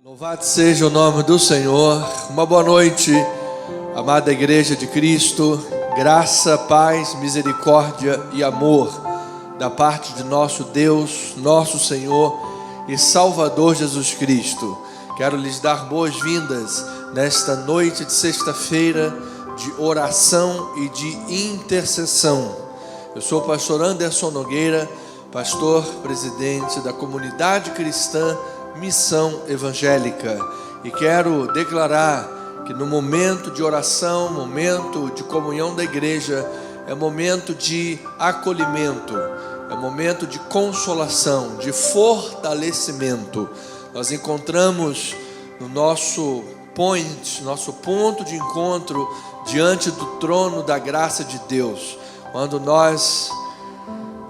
Louvado seja o nome do Senhor. Uma boa noite, amada Igreja de Cristo. Graça, paz, misericórdia e amor da parte de nosso Deus, nosso Senhor e Salvador Jesus Cristo. Quero lhes dar boas-vindas nesta noite de sexta-feira de oração e de intercessão. Eu sou o pastor Anderson Nogueira, pastor presidente da comunidade cristã Missão Evangélica, e quero declarar que no momento de oração, momento de comunhão da igreja, é momento de acolhimento, é momento de consolação, de fortalecimento. Nós encontramos no nosso ponto de encontro diante do trono da graça de Deus, quando nós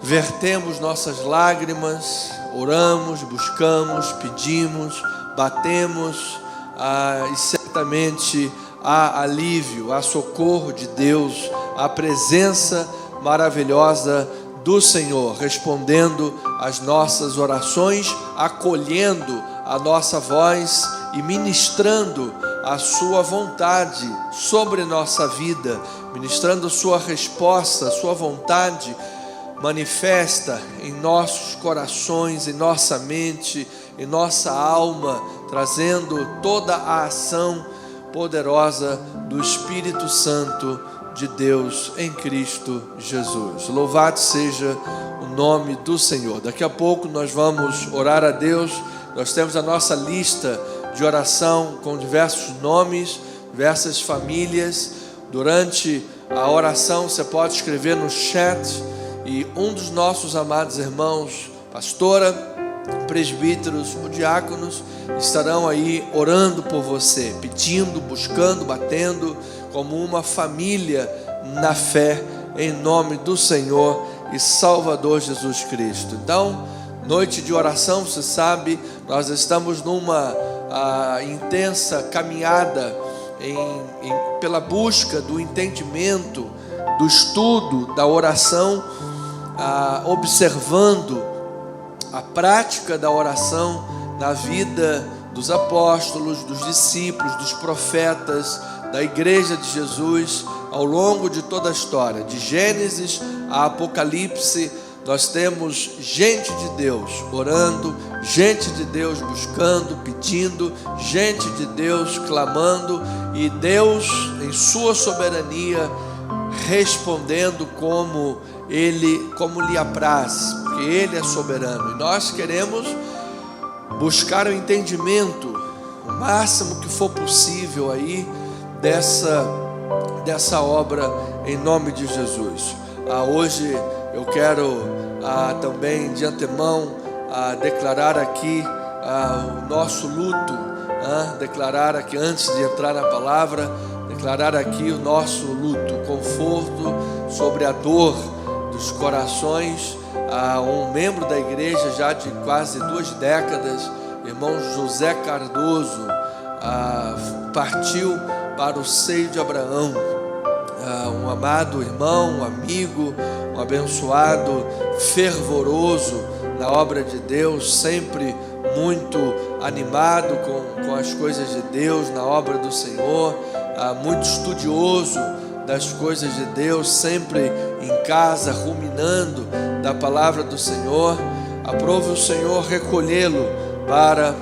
vertemos nossas lágrimas, oramos, buscamos, pedimos, batemos, e certamente há alívio, há socorro de Deus, há presença maravilhosa do Senhor, respondendo às nossas orações, acolhendo a nossa voz e ministrando a sua vontade sobre nossa vida, ministrando sua resposta, sua vontade manifesta em nossos corações, em nossa mente, em nossa alma, trazendo toda a ação poderosa do Espírito Santo de Deus em Cristo Jesus. Louvado seja o nome do Senhor. Daqui a pouco nós vamos orar a Deus. Nós temos a nossa lista de oração com diversos nomes, diversas famílias. Durante a oração você pode escrever no chat, e um dos nossos amados irmãos, pastora, presbíteros ou diáconos, estarão aí orando por você, pedindo, buscando, batendo, como uma família na fé, em nome do Senhor e Salvador Jesus Cristo. Então, noite de oração, você sabe, nós estamos numa intensa caminhada pela busca do entendimento, do estudo, da oração, observando a prática da oração na vida dos apóstolos, dos discípulos, dos profetas, da igreja de Jesus, ao longo de toda a história, de Gênesis a Apocalipse. Nós temos gente de Deus orando, gente de Deus buscando, pedindo, gente de Deus clamando, e Deus em sua soberania respondendo como lhe apraz, porque Ele é soberano. E nós queremos buscar o entendimento, o máximo que for possível aí, dessa obra, em nome de Jesus. Hoje eu quero também de antemão declarar aqui o nosso luto, declarar aqui, antes de entrar na palavra, declarar aqui o nosso luto, conforto sobre a dor dos corações. Um membro da igreja já de quase 2 décadas, irmão José Cardoso, partiu para o seio de Abraão. Um amado irmão, um amigo, um abençoado, fervoroso na obra de Deus, sempre muito animado com as coisas de Deus, na obra do Senhor, muito estudioso das coisas de Deus, sempre em casa, ruminando da palavra do Senhor. Aprove o Senhor recolhê-lo para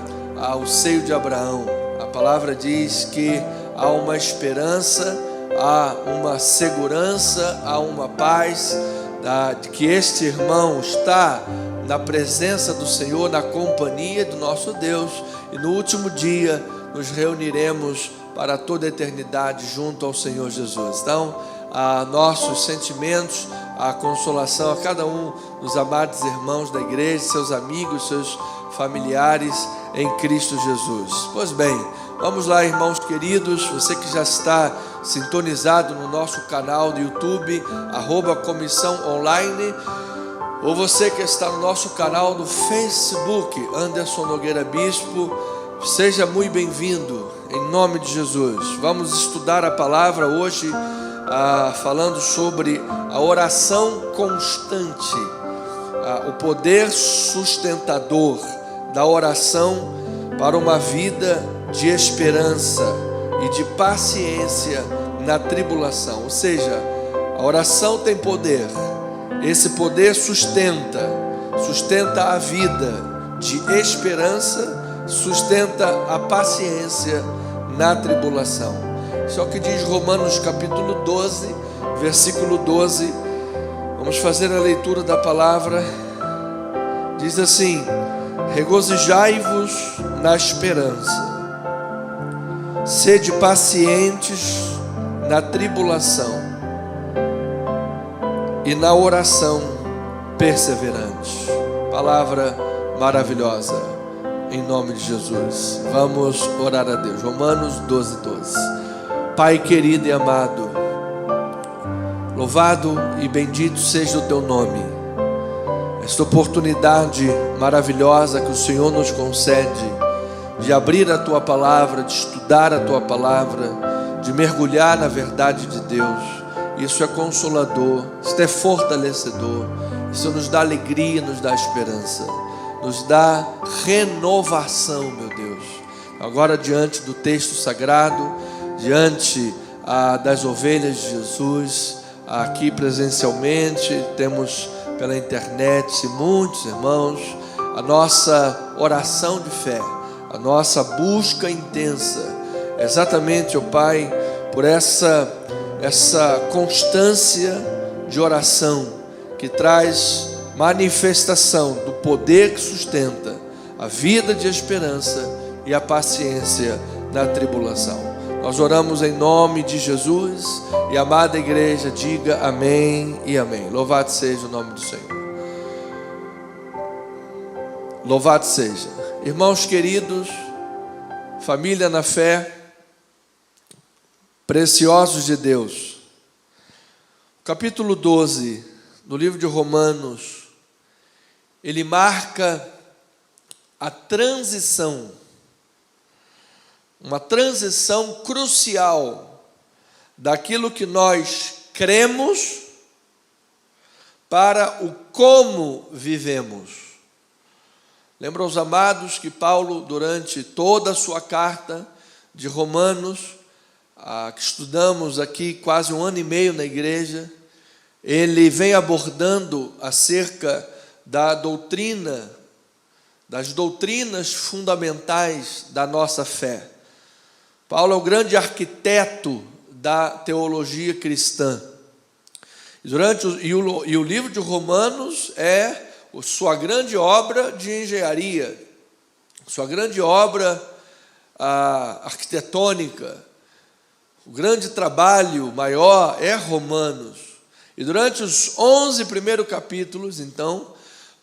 o seio de Abraão. A palavra diz que há uma esperança, há uma segurança, há uma paz, de que este irmão está na presença do Senhor, na companhia do nosso Deus, e no último dia nos reuniremos para toda a eternidade junto ao Senhor Jesus. Então, nossos sentimentos, a consolação a cada um dos amados irmãos da igreja, seus amigos, seus familiares em Cristo Jesus. Pois bem, vamos lá, irmãos queridos, você que já está sintonizado no nosso canal do YouTube, @Comissão Online, ou você que está no nosso canal do Facebook, Anderson Nogueira Bispo, seja muito bem-vindo, em nome de Jesus. Vamos estudar a palavra hoje, falando sobre a oração constante, o poder sustentador da oração para uma vida de esperança e de paciência na tribulação. Ou seja, a oração tem poder. Esse poder sustenta a vida de esperança, sustenta a paciência na tribulação. Isso é o que diz Romanos capítulo 12, versículo 12. Vamos fazer a leitura da palavra. Diz assim: regozijai-vos na esperança, sede pacientes na tribulação e na oração perseverante. Palavra maravilhosa, em nome de Jesus. Vamos orar a Deus. Romanos 12, 12. Pai querido e amado, louvado e bendito seja o teu nome. Esta oportunidade maravilhosa que o Senhor nos concede de abrir a tua palavra, de estudar a tua palavra, de mergulhar na verdade de Deus. Isso é consolador, isso é fortalecedor, isso nos dá alegria, nos dá esperança, nos dá renovação, meu Deus. Agora, diante do texto sagrado, diante das ovelhas de Jesus, aqui presencialmente, temos pela internet muitos irmãos, a nossa oração de fé, a nossa busca intensa, exatamente, ó Pai, por essa constância de oração que traz manifestação do poder que sustenta a vida de esperança e a paciência na tribulação. Nós oramos em nome de Jesus e a amada igreja diga amém e amém. Louvado seja o nome do Senhor. Louvado seja. Irmãos queridos, família na fé, preciosos de Deus, capítulo 12 do livro de Romanos, ele marca a transição, uma transição crucial daquilo que nós cremos para o como vivemos. Lembram os amados que Paulo, durante toda a sua carta de Romanos, que estudamos aqui quase 1 ano e meio na igreja, ele vem abordando acerca da doutrina, das doutrinas fundamentais da nossa fé. Paulo é o grande arquiteto da teologia cristã. E o livro de Romanos é sua grande obra de engenharia, sua grande obra arquitetônica. O grande trabalho maior é Romanos. E durante os 11 primeiros capítulos, então,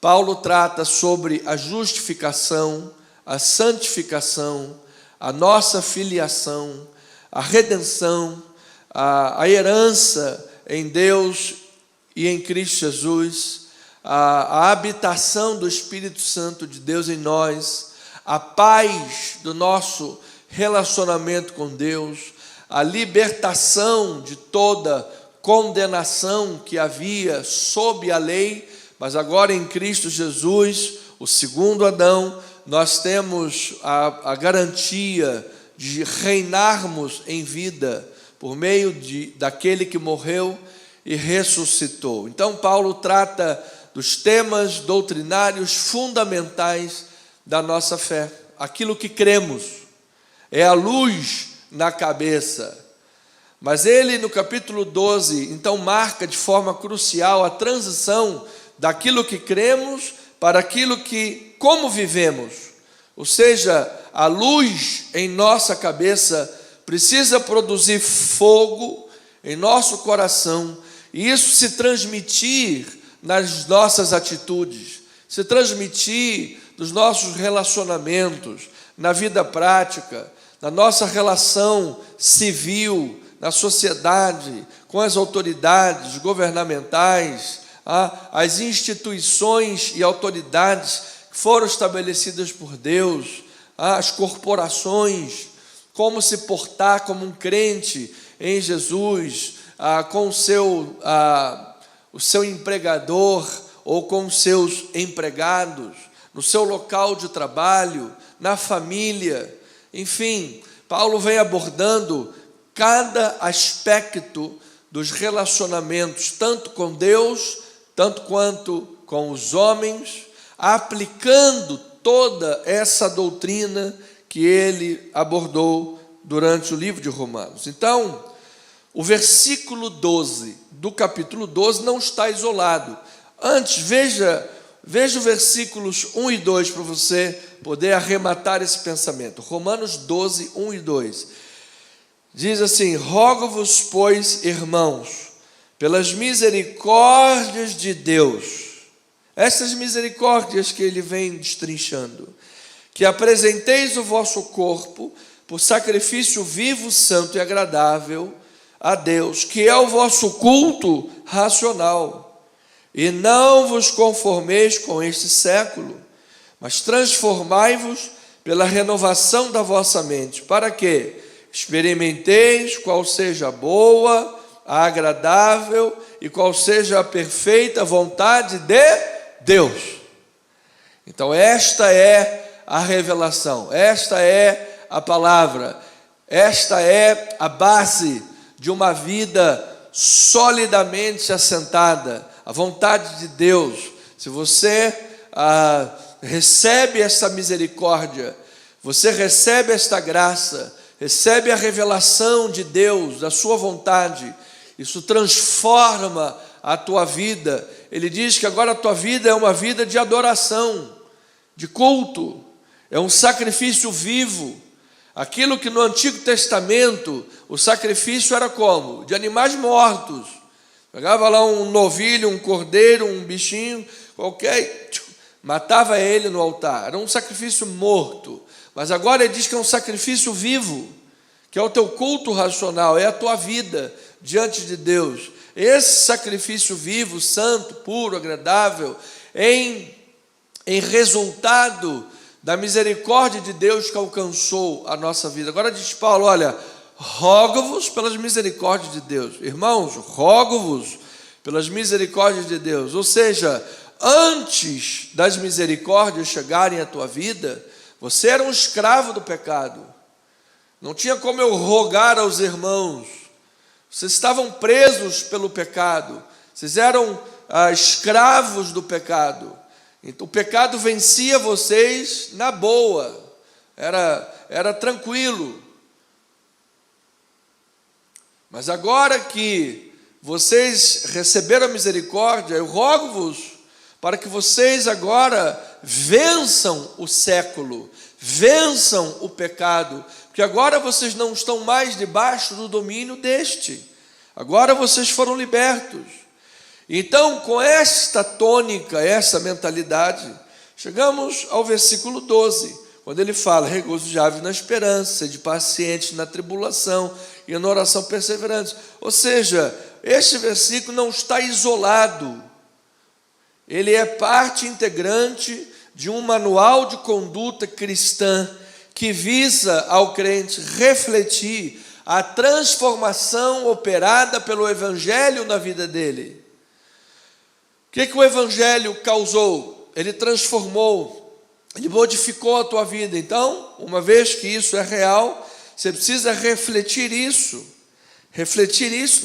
Paulo trata sobre a justificação, a santificação, a nossa filiação, a redenção, a herança em Deus e em Cristo Jesus, a habitação do Espírito Santo de Deus em nós, a paz do nosso relacionamento com Deus, a libertação de toda condenação que havia sob a lei, mas agora em Cristo Jesus, o segundo Adão, nós temos a garantia de reinarmos em vida por meio daquele que morreu e ressuscitou. Então Paulo trata dos temas doutrinários fundamentais da nossa fé. Aquilo que cremos é a luz na cabeça. Mas ele, no capítulo 12, então marca de forma crucial a transição daquilo que cremos para aquilo que, como vivemos. Ou seja, a luz em nossa cabeça precisa produzir fogo em nosso coração, e isso se transmitir nas nossas atitudes, se transmitir nos nossos relacionamentos, na vida prática, na nossa relação civil, na sociedade, com as autoridades governamentais, as instituições e autoridades que foram estabelecidas por Deus, as corporações, como se portar como um crente em Jesus, com o seu empregador ou com os seus empregados, no seu local de trabalho, na família, enfim, Paulo vem abordando cada aspecto dos relacionamentos, tanto com Deus, tanto quanto com os homens, aplicando toda essa doutrina que ele abordou durante o livro de Romanos. Então, o versículo 12 do capítulo 12 não está isolado. Antes, veja os versículos 1 e 2 para você poder arrematar esse pensamento. Romanos 12, 1 e 2. Diz assim: rogo-vos, pois, irmãos, pelas misericórdias de Deus, essas misericórdias que ele vem destrinchando, que apresenteis o vosso corpo por sacrifício vivo, santo e agradável a Deus, que é o vosso culto racional. E não vos conformeis com este século, mas transformai-vos pela renovação da vossa mente, para que experimenteis qual seja a boa, a agradável e qual seja a perfeita vontade de Deus. Então esta é a revelação, esta é a palavra, esta é a base de uma vida solidamente assentada, a vontade de Deus. Se você recebe essa misericórdia, você recebe esta graça, recebe a revelação de Deus, da sua vontade, isso transforma a tua vida. Ele diz que agora a tua vida é uma vida de adoração, de culto, é um sacrifício vivo. Aquilo que no Antigo Testamento o sacrifício era como? De animais mortos. Pegava lá um novilho, um cordeiro, um bichinho qualquer, matava ele no altar. Era um sacrifício morto. Mas agora ele diz que é um sacrifício vivo, que é o teu culto racional, é a tua vida diante de Deus. Esse sacrifício vivo, santo, puro, agradável, em resultado da misericórdia de Deus que alcançou a nossa vida. Agora diz Paulo, olha, rogo-vos pelas misericórdias de Deus. Irmãos, rogo-vos pelas misericórdias de Deus. Ou seja, antes das misericórdias chegarem à tua vida, você era um escravo do pecado. Não tinha como eu rogar aos irmãos. Vocês estavam presos pelo pecado. Vocês eram escravos do pecado. Então, o pecado vencia vocês na boa. Era tranquilo. Mas agora que vocês receberam a misericórdia, eu rogo-vos para que vocês agora vençam o século, vençam o pecado, porque agora vocês não estão mais debaixo do domínio deste, agora vocês foram libertos. Então, com esta tônica, essa mentalidade, chegamos ao versículo 12, quando ele fala, regozijai-vos na esperança, sede pacientes na tribulação e na oração perseverantes. Ou seja, este versículo não está isolado, ele é parte integrante de um manual de conduta cristã que visa ao crente refletir a transformação operada pelo Evangelho na vida dele. O que o Evangelho causou? Ele transformou, ele modificou a tua vida. Então, uma vez que isso é real, você precisa refletir isso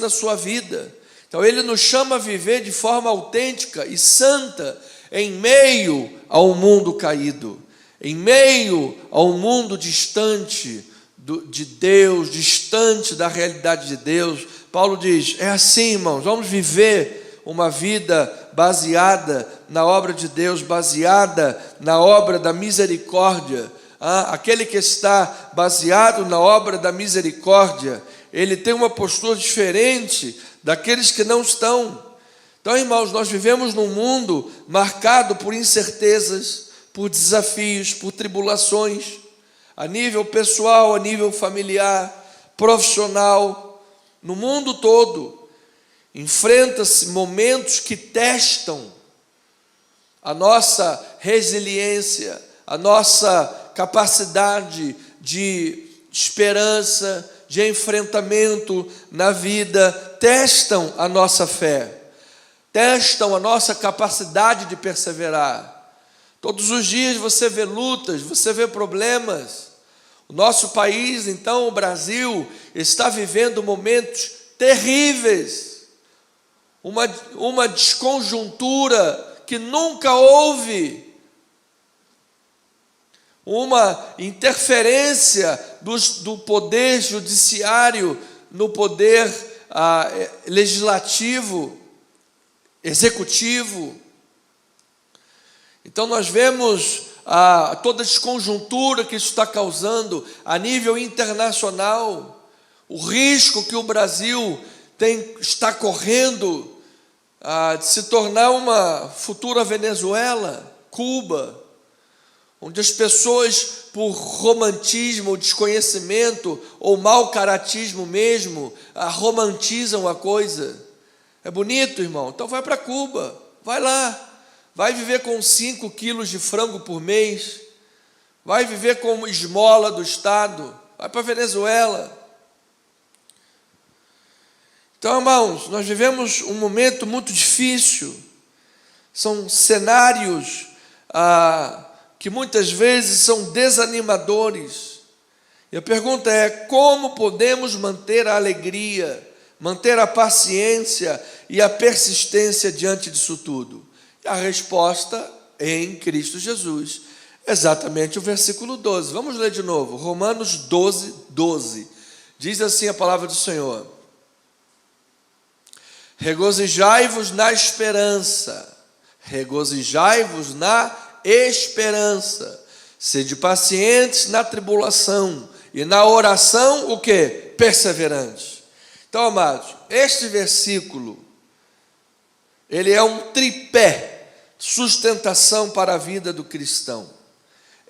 na sua vida. Então ele nos chama a viver de forma autêntica e santa em meio ao mundo caído, em meio ao mundo distante de Deus, distante da realidade de Deus. Paulo diz, é assim, irmãos, vamos viver uma vida baseada na obra de Deus, baseada na obra da misericórdia. Aquele que está baseado na obra da misericórdia, ele tem uma postura diferente daqueles que não estão. Então, irmãos, nós vivemos num mundo marcado por incertezas, por desafios, por tribulações, a nível pessoal, a nível familiar, profissional, no mundo todo. Enfrenta-se momentos que testam a nossa resiliência, a nossa capacidade de esperança, de enfrentamento na vida, testam a nossa fé, testam a nossa capacidade de perseverar. Todos os dias você vê lutas, você vê problemas. O nosso país, então, o Brasil, está vivendo momentos terríveis. Uma desconjuntura que nunca houve. Uma interferência do poder judiciário no poder legislativo, executivo. Então nós vemos toda a desconjuntura que isso está causando a nível internacional, o risco que o Brasil está correndo de se tornar uma futura Venezuela, Cuba, onde as pessoas, por romantismo, ou desconhecimento, ou mau caratismo mesmo, romantizam a coisa. É bonito, irmão? Então vai para Cuba, vai lá. Vai viver com 5 quilos de frango por mês. Vai viver com esmola do Estado. Vai para a Venezuela. Então, irmãos, nós vivemos um momento muito difícil. São cenários que muitas vezes são desanimadores. E a pergunta é: como podemos manter a alegria, manter a paciência e a persistência diante disso tudo? A resposta é em Cristo Jesus. Exatamente o versículo 12. Vamos ler de novo. Romanos 12, 12. Diz assim a palavra do Senhor: regozijai-vos na esperança. Regozijai-vos na esperança. Sede pacientes na tribulação. E na oração, o quê? Perseverantes. Então, amados, este versículo, ele é um tripé, sustentação para a vida do cristão,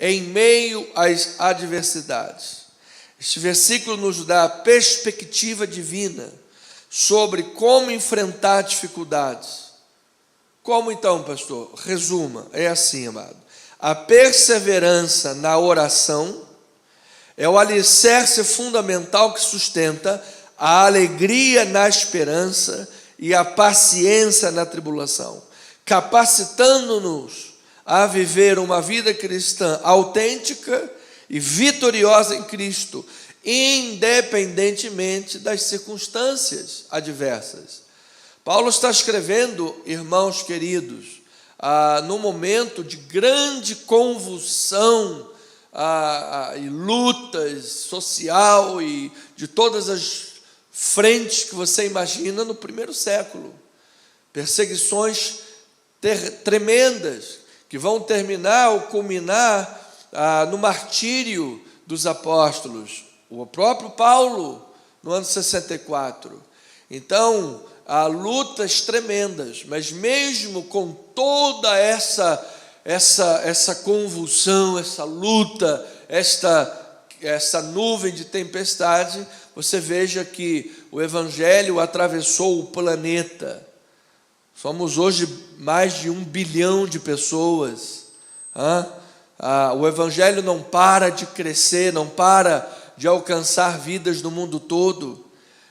em meio às adversidades. Este versículo nos dá a perspectiva divina sobre como enfrentar dificuldades. Como então, pastor? Resuma, é assim, amado. A perseverança na oração é o alicerce fundamental que sustenta a alegria na esperança e a paciência na tribulação, capacitando-nos a viver uma vida cristã autêntica e vitoriosa em Cristo, independentemente das circunstâncias adversas. Paulo está escrevendo, irmãos queridos, num momento de grande convulsão e lutas social e de todas as frentes que você imagina no primeiro século. Perseguições tremendas que vão terminar ou culminar no martírio dos apóstolos. O próprio Paulo, no ano 64. Então, há lutas tremendas, mas mesmo com toda essa convulsão, essa luta, essa nuvem de tempestade, você veja que o Evangelho atravessou o planeta. Somos hoje mais de 1 bilhão de pessoas. O Evangelho não para de crescer, não para de alcançar vidas no mundo todo,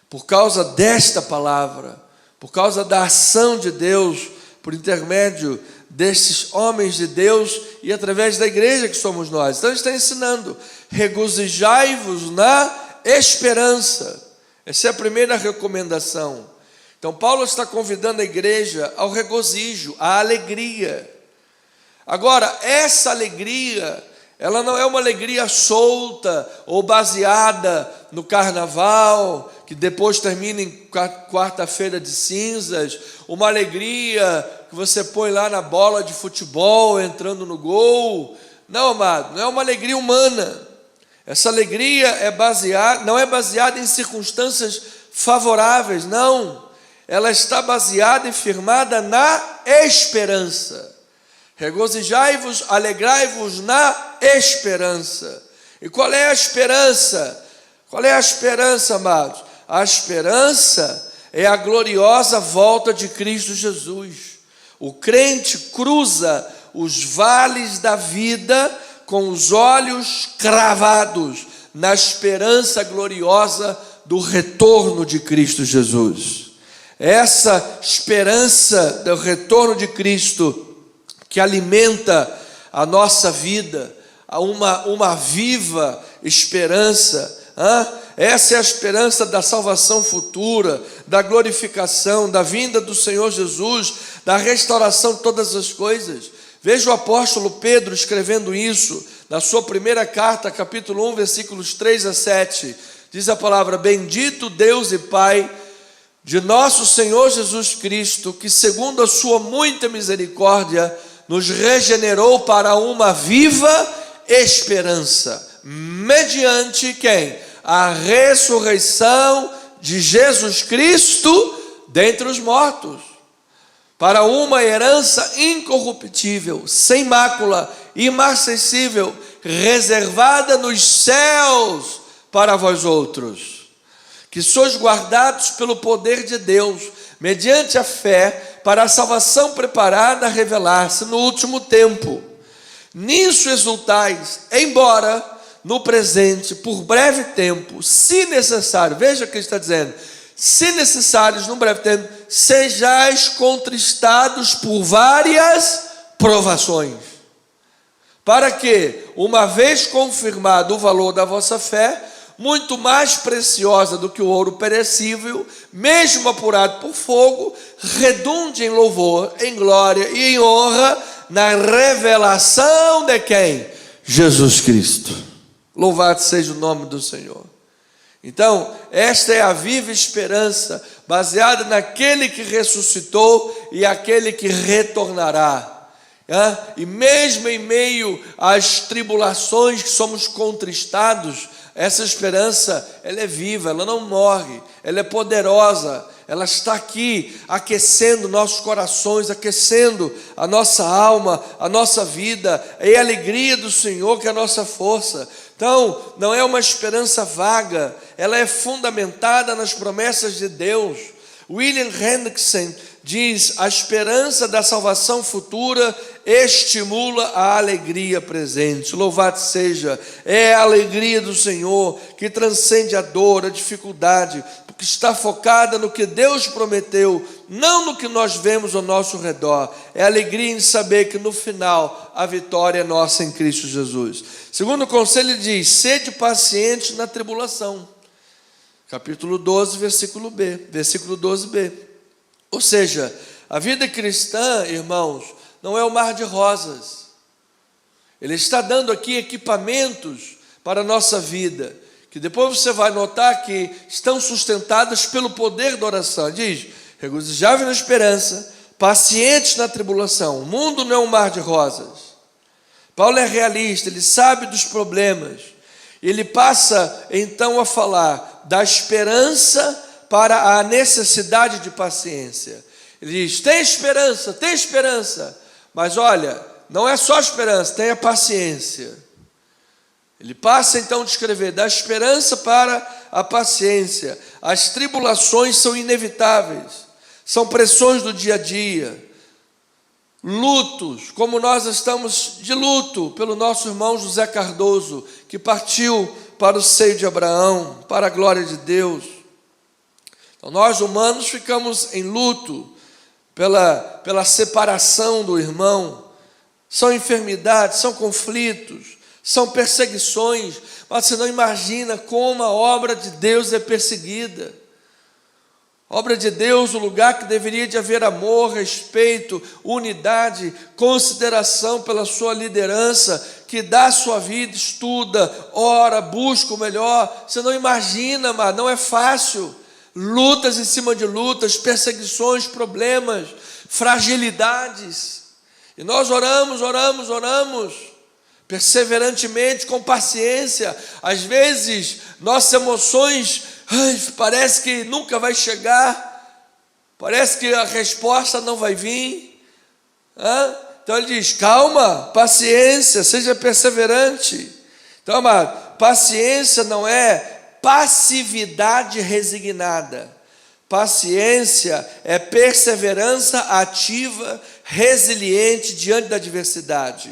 por causa desta palavra, por causa da ação de Deus, por intermédio desses homens de Deus e através da igreja que somos nós. Então ele está ensinando: regozijai-vos na esperança. Essa é a primeira recomendação. Então Paulo está convidando a igreja ao regozijo, à alegria. Agora, essa alegria, ela não é uma alegria solta ou baseada no carnaval, que depois termina em quarta-feira de cinzas, uma alegria que você põe lá na bola de futebol, entrando no gol. Não, amado, não é uma alegria humana. Essa alegria não é baseada em circunstâncias favoráveis, não. Ela está baseada e firmada na esperança. Regozijai-vos, alegrai-vos na esperança. E qual é a esperança? Qual é a esperança, amados? A esperança é a gloriosa volta de Cristo Jesus. O crente cruza os vales da vida com os olhos cravados na esperança gloriosa do retorno de Cristo Jesus. Essa esperança do retorno de Cristo que alimenta a nossa vida a uma viva esperança. Essa é a esperança da salvação futura, da glorificação, da vinda do Senhor Jesus, da restauração de todas as coisas. Veja o apóstolo Pedro escrevendo isso na sua primeira carta, capítulo 1, versículos 3 a 7. Diz a palavra: bendito Deus e Pai de nosso Senhor Jesus Cristo, que segundo a sua muita misericórdia nos regenerou para uma viva esperança, mediante quem? A ressurreição de Jesus Cristo dentre os mortos, para uma herança incorruptível, sem mácula, imarcessível, reservada nos céus para vós outros, que sois guardados pelo poder de Deus, mediante a fé, para a salvação preparada a revelar-se no último tempo. Nisso exultais, embora no presente, por breve tempo, se necessário, veja o que ele está dizendo, se necessários, num breve tempo, sejais contristados por várias provações, para que, uma vez confirmado o valor da vossa fé, muito mais preciosa do que o ouro perecível, mesmo apurado por fogo, redunde em louvor, em glória e em honra, na revelação de quem? Jesus Cristo. Louvado seja o nome do Senhor. Então, esta é a viva esperança, baseada naquele que ressuscitou e aquele que retornará. E mesmo em meio às tribulações que somos contristados, essa esperança, ela é viva, ela não morre, ela é poderosa, ela está aqui aquecendo nossos corações, aquecendo a nossa alma, a nossa vida. É a alegria do Senhor que é a nossa força. Então, não é uma esperança vaga, ela é fundamentada nas promessas de Deus. William Hendrickson diz: a esperança da salvação futura estimula a alegria presente. Louvado seja, é a alegria do Senhor que transcende a dor, a dificuldade, porque está focada no que Deus prometeu, não no que nós vemos ao nosso redor. É a alegria em saber que no final a vitória é nossa em Cristo Jesus. Segundo o conselho, ele diz: sede paciente na tribulação. Capítulo 12, versículo 12b. Ou seja, a vida cristã, irmãos, não é um mar de rosas. Ele está dando aqui equipamentos para a nossa vida, que depois você vai notar que estão sustentados pelo poder da oração. Diz: regozijáveis na esperança, pacientes na tribulação. O mundo não é um mar de rosas. Paulo é realista, ele sabe dos problemas. Ele passa então a falar da esperança para a necessidade de paciência. Ele diz: tem esperança, mas olha, não é só esperança, tenha paciência. Ele passa então a descrever da esperança para a paciência. As tribulações são inevitáveis, são pressões do dia a dia, lutos, como nós estamos de luto pelo nosso irmão José Cardoso, que partiu para o seio de Abraão, para a glória de Deus. Então, nós humanos ficamos em luto pela separação do irmão. São enfermidades, são conflitos, são perseguições, mas você não imagina como a obra de Deus é perseguida. A obra de Deus, o lugar que deveria de haver amor, respeito, unidade, consideração pela sua liderança, que dá a sua vida, estuda, ora, busca o melhor. Você não imagina, mas não é fácil. Lutas em cima de lutas, perseguições, problemas, fragilidades. E nós oramos, perseverantemente, com paciência. Às vezes, nossas emoções, parece que nunca vai chegar, parece que a resposta não vai vir. Então ele diz: calma, paciência, seja perseverante. Então, amado, paciência não é passividade resignada. Paciência é perseverança ativa, resiliente diante da adversidade.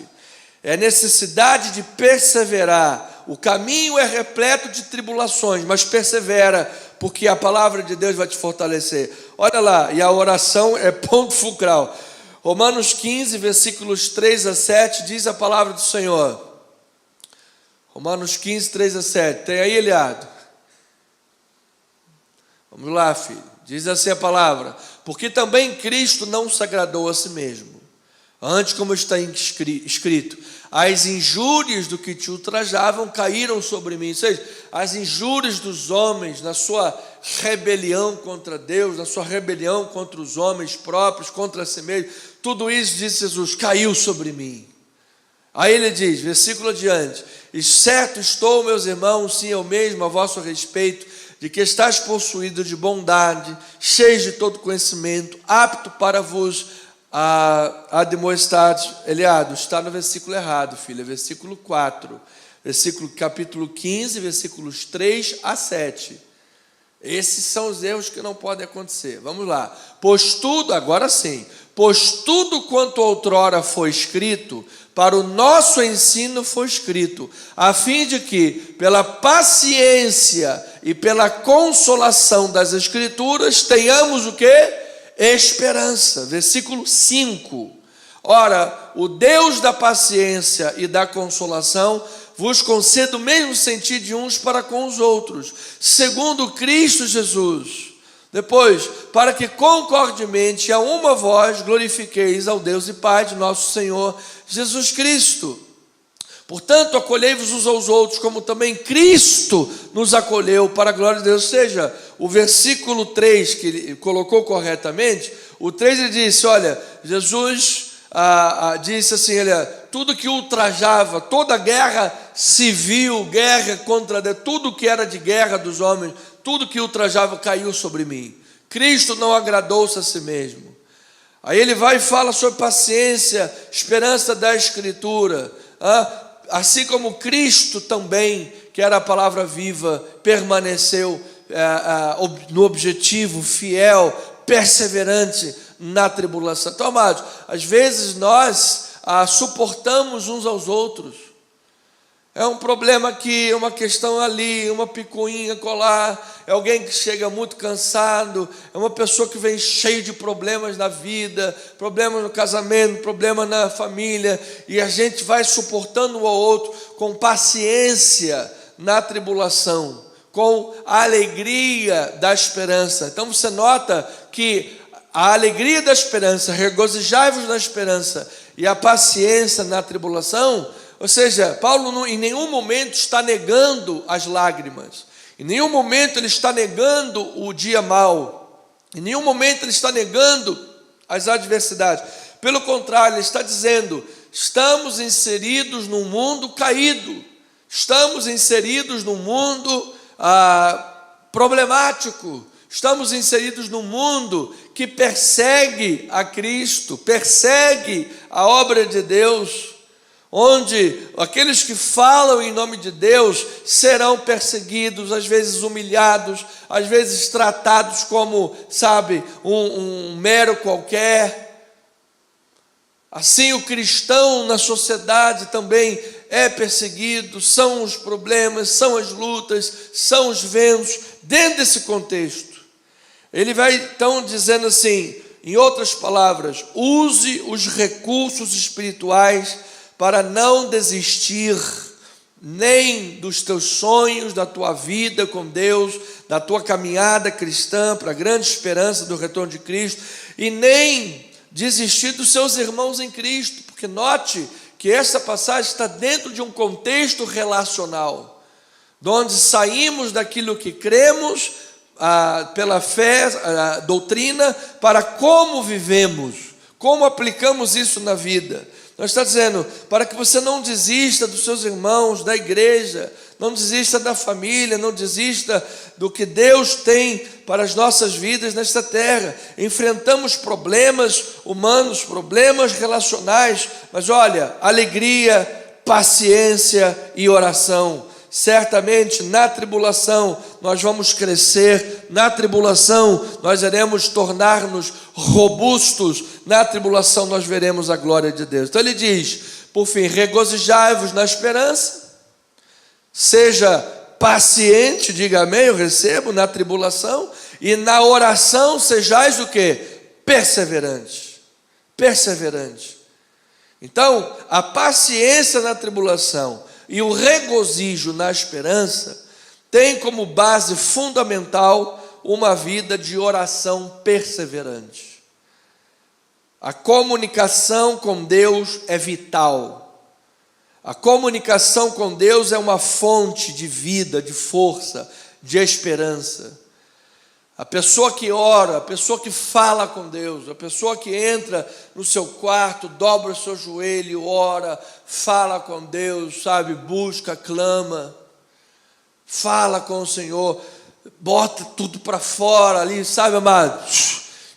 É necessidade de perseverar. O caminho é repleto de tribulações, mas persevera, porque a palavra de Deus vai te fortalecer. Olha lá, e a oração é ponto fulcral. Romanos 15, versículos 3 a 7, diz a palavra do Senhor. Romanos 15, 3 a 7. Tem aí, Eliado? Vamos lá, filho. Diz assim a palavra: porque também Cristo não se agradou a si mesmo. Antes, como está escrito, as injúrias do que te ultrajavam caíram sobre mim. Ou seja, as injúrias dos homens na sua rebelião contra Deus, na sua rebelião contra os homens próprios, contra si mesmo, tudo isso, disse Jesus, caiu sobre mim. Aí ele diz, versículo adiante: e certo estou, meus irmãos, sim, eu mesmo a vosso respeito, de que estás possuído de bondade, cheio de todo conhecimento, apto para vos admoestar. Eliado, está no versículo errado, filho, é versículo 4, capítulo 15, versículos 3 a 7. Esses são os erros que não podem acontecer. Vamos lá. Pois tudo, agora sim, pois tudo quanto outrora foi escrito, para o nosso ensino foi escrito, a fim de que, pela paciência e pela consolação das Escrituras, tenhamos o quê? Esperança. Versículo 5. Ora, o Deus da paciência e da consolação vos conceda o mesmo sentir de uns para com os outros, segundo Cristo Jesus. Depois, para que concordemente a uma voz glorifiqueis ao Deus e Pai de nosso Senhor Jesus Cristo. Portanto, acolhei-vos uns aos outros, como também Cristo nos acolheu para a glória de Deus. Ou seja, o versículo 3 que ele colocou corretamente, o 3 ele disse, olha, Jesus disse assim, olha, tudo que ultrajava, toda guerra civil, guerra contra Deus, tudo que era de guerra dos homens, tudo que ultrajava caiu sobre mim. Cristo não agradou-se a si mesmo. Aí ele vai e fala sobre paciência, esperança da Escritura, assim como Cristo também, que era a palavra viva, permaneceu no objetivo, fiel, perseverante na tribulação. Então, amados, às vezes nós suportamos uns aos outros. É um problema aqui, uma questão ali, uma picuinha colar, é alguém que chega muito cansado, é uma pessoa que vem cheio de problemas na vida, problemas no casamento, problema na família, e a gente vai suportando um ao outro com paciência na tribulação, com a alegria da esperança. Então você nota que a alegria da esperança, regozijai-vos na esperança, e a paciência na tribulação. Ou seja, Paulo em nenhum momento está negando as lágrimas, em nenhum momento ele está negando o dia mau, em nenhum momento ele está negando as adversidades. Pelo contrário, ele está dizendo, estamos inseridos num mundo caído, estamos inseridos num mundo problemático, estamos inseridos num mundo que persegue a Cristo, persegue a obra de Deus, onde aqueles que falam em nome de Deus serão perseguidos, às vezes humilhados, às vezes tratados como, um mero qualquer. Assim o cristão na sociedade também é perseguido, são os problemas, são as lutas, são os ventos, dentro desse contexto. Ele vai então dizendo assim, em outras palavras, use os recursos espirituais para não desistir nem dos teus sonhos, da tua vida com Deus, da tua caminhada cristã para a grande esperança do retorno de Cristo, e nem desistir dos seus irmãos em Cristo, porque note que essa passagem está dentro de um contexto relacional, onde saímos daquilo que cremos, pela fé, a doutrina, para como vivemos, como aplicamos isso na vida. Nós está dizendo, para que você não desista dos seus irmãos, da igreja, não desista da família, não desista do que Deus tem para as nossas vidas nesta terra. Enfrentamos problemas humanos, problemas relacionais, mas olha, alegria, paciência e oração. Certamente na tribulação nós vamos crescer, na tribulação nós iremos tornar-nos robustos, na tribulação nós veremos a glória de Deus. Então ele diz, por fim, regozijai-vos na esperança, seja paciente, diga amém, eu recebo, na tribulação, e na oração sejais o quê? Perseverantes. perseverante. Então, a paciência na tribulação e o regozijo na esperança tem como base fundamental uma vida de oração perseverante. A comunicação com Deus é vital. A comunicação com Deus é uma fonte de vida, de força, de esperança. A pessoa que ora, a pessoa que fala com Deus, a pessoa que entra no seu quarto, dobra o seu joelho, ora, fala com Deus, sabe, busca, clama, fala com o Senhor, bota tudo para fora ali, sabe, amado?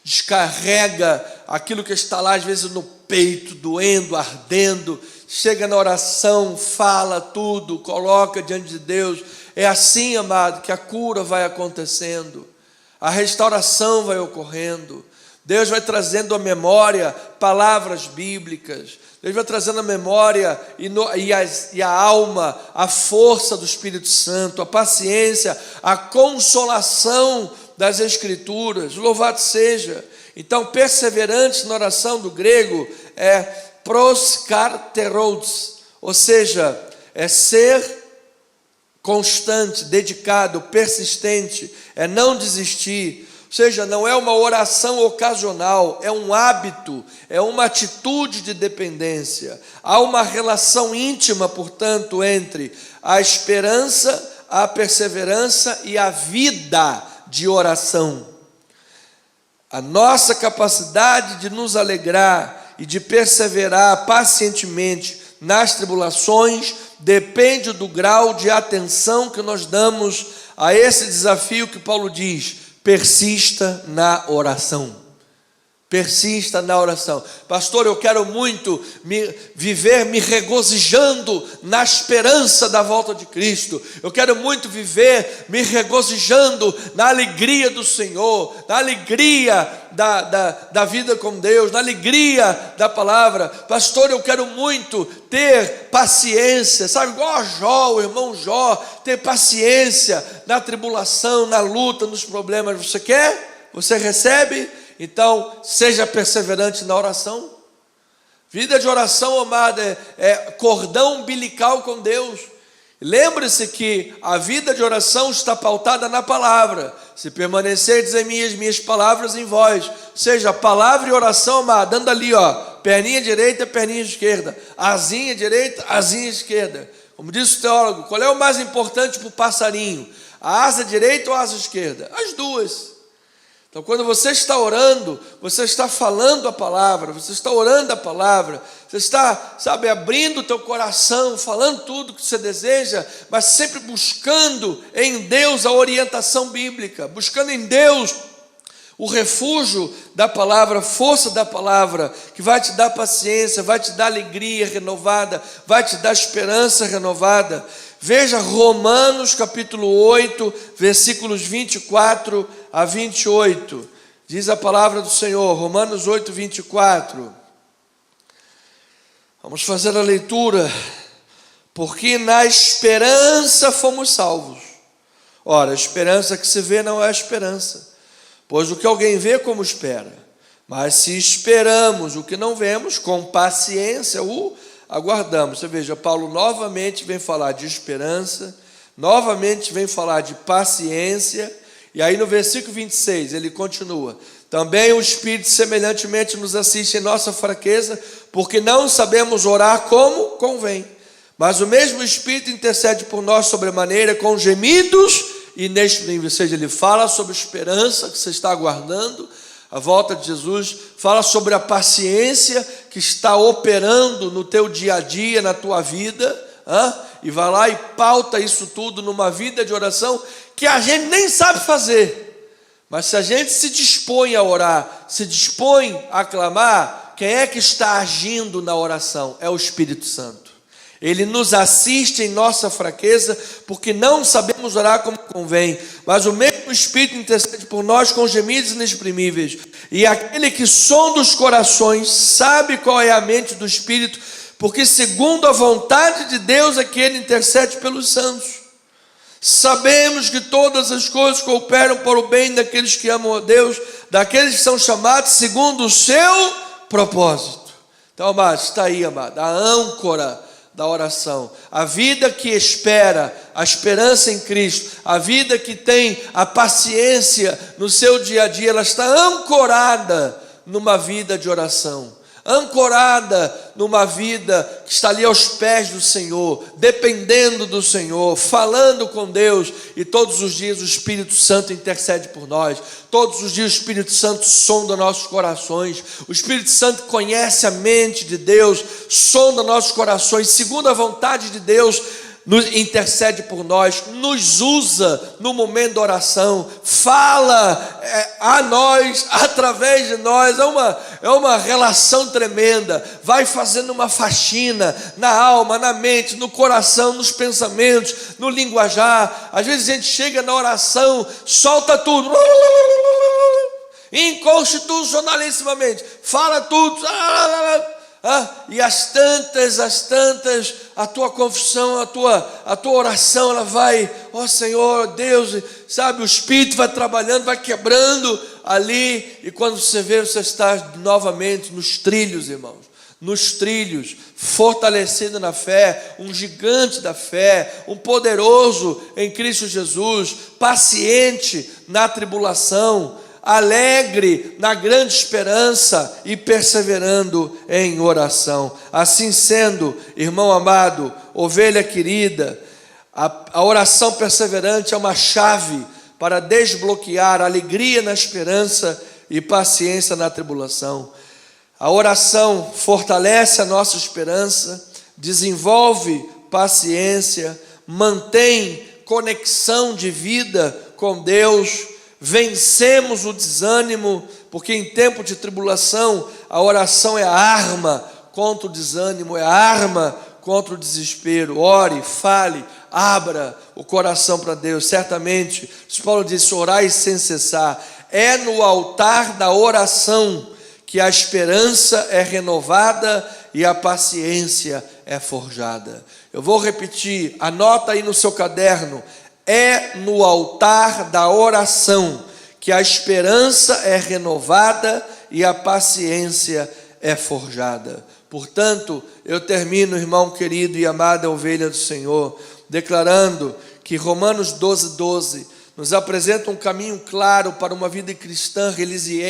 Descarrega aquilo que está lá, às vezes no peito, doendo, ardendo, chega na oração, fala tudo, coloca diante de Deus. É assim, amado, que a cura vai acontecendo, a restauração vai ocorrendo. Deus vai trazendo à memória palavras bíblicas, Deus vai trazendo à memória e a alma, a força do Espírito Santo, a paciência, a consolação das Escrituras. Louvado seja. Então, perseverante na oração do grego é proskarteros, ou seja, é ser constante, dedicado, persistente, é não desistir. Ou seja, não é uma oração ocasional, é um hábito, é uma atitude de dependência. Há uma relação íntima, portanto, entre a esperança, a perseverança e a vida de oração. A nossa capacidade de nos alegrar e de perseverar pacientemente nas tribulações depende do grau de atenção que nós damos a esse desafio que Paulo diz: persista na oração. Persista na oração. Pastor, eu quero muito viver me regozijando na esperança da volta de Cristo. Eu quero muito viver me regozijando na alegria do Senhor, na alegria da vida com Deus, na alegria da palavra. Pastor, eu quero muito ter paciência, sabe, igual a Jó, o irmão Jó, ter paciência na tribulação, na luta, nos problemas. Você quer? Você recebe? Então, seja perseverante na oração. Vida de oração, amada, é cordão umbilical com Deus. Lembre-se que a vida de oração está pautada na palavra. Se permanecerdes em mim, as minhas palavras em vós. Ou seja, palavra e oração, amada, anda ali, ó, perninha direita, perninha esquerda, asinha direita, asinha esquerda. Como disse o teólogo, qual é o mais importante para o passarinho? A asa direita ou a asa esquerda? As duas. Então, quando você está orando, você está falando a palavra, você está orando a palavra, você está, sabe, abrindo o teu coração, falando tudo que você deseja, mas sempre buscando em Deus a orientação bíblica, buscando em Deus o refúgio da palavra, a força da palavra, que vai te dar paciência, vai te dar alegria renovada, vai te dar esperança renovada. Veja Romanos capítulo 8, versículos 24 a 28, diz a palavra do Senhor, Romanos 8, 24. Vamos fazer a leitura. Porque na esperança fomos salvos. Ora, a esperança que se vê não é a esperança, pois o que alguém vê, como espera? Mas se esperamos o que não vemos, com paciência o aguardamos. Você veja, Paulo novamente vem falar de esperança, novamente vem falar de paciência. E aí no versículo 26 ele continua: também o Espírito semelhantemente nos assiste em nossa fraqueza, porque não sabemos orar como convém, mas o mesmo Espírito intercede por nós sobremaneira com gemidos inexprimíveis. Ou seja, ele fala sobre a esperança que você está aguardando, a volta de Jesus, fala sobre a paciência que está operando no teu dia a dia, na tua vida, e vai lá e pauta isso tudo numa vida de oração que a gente nem sabe fazer, mas se a gente se dispõe a orar, se dispõe a clamar, quem é que está agindo na oração? É o Espírito Santo. Ele nos assiste em nossa fraqueza, porque não sabemos orar como convém, mas o mesmo Espírito intercede por nós com gemidos inexprimíveis. E aquele que sonda os corações sabe qual é a mente do Espírito, porque segundo a vontade de Deus é que ele intercede pelos santos. Sabemos que todas as coisas cooperam para o bem daqueles que amam a Deus, daqueles que são chamados segundo o seu propósito. Então, amados, está aí, amado, a âncora da oração. A vida que espera, a esperança em Cristo, a vida que tem a paciência no seu dia a dia, ela está ancorada numa vida de oração, ancorada numa vida que está ali aos pés do Senhor, dependendo do Senhor, falando com Deus, e todos os dias o Espírito Santo intercede por nós, todos os dias o Espírito Santo sonda nossos corações, o Espírito Santo conhece a mente de Deus, sonda nossos corações, segundo a vontade de Deus, nos intercede por nós, nos usa no momento da oração, fala a nós, através de nós, é uma relação tremenda, vai fazendo uma faxina na alma, na mente, no coração, nos pensamentos, no linguajar. Às vezes a gente chega na oração, solta tudo, inconstitucionalissimamente, fala tudo, e as tantas, a tua confissão, a tua oração, ela vai, ó Senhor, Deus, sabe, o Espírito vai trabalhando, vai quebrando ali, e quando você vê, você está novamente nos trilhos, irmãos, nos trilhos, fortalecido na fé, um gigante da fé, um poderoso em Cristo Jesus, paciente na tribulação, alegre na grande esperança e perseverando em oração. Assim sendo, irmão amado, ovelha querida, a oração perseverante é uma chave para desbloquear alegria na esperança e paciência na tribulação. A oração fortalece a nossa esperança, desenvolve paciência, mantém conexão de vida com Deus. Vencemos o desânimo, porque em tempo de tribulação a oração é a arma contra o desânimo, é a arma contra o desespero. Ore, fale, abra o coração para Deus. Certamente, Paulo disse, orai sem cessar. É no altar da oração que a esperança é renovada e a paciência é forjada. Eu vou repetir, anota aí no seu caderno. É no altar da oração que a esperança é renovada e a paciência é forjada. Portanto, eu termino, irmão querido e amada ovelha do Senhor, declarando que Romanos 12:12 nos apresenta um caminho claro para uma vida cristã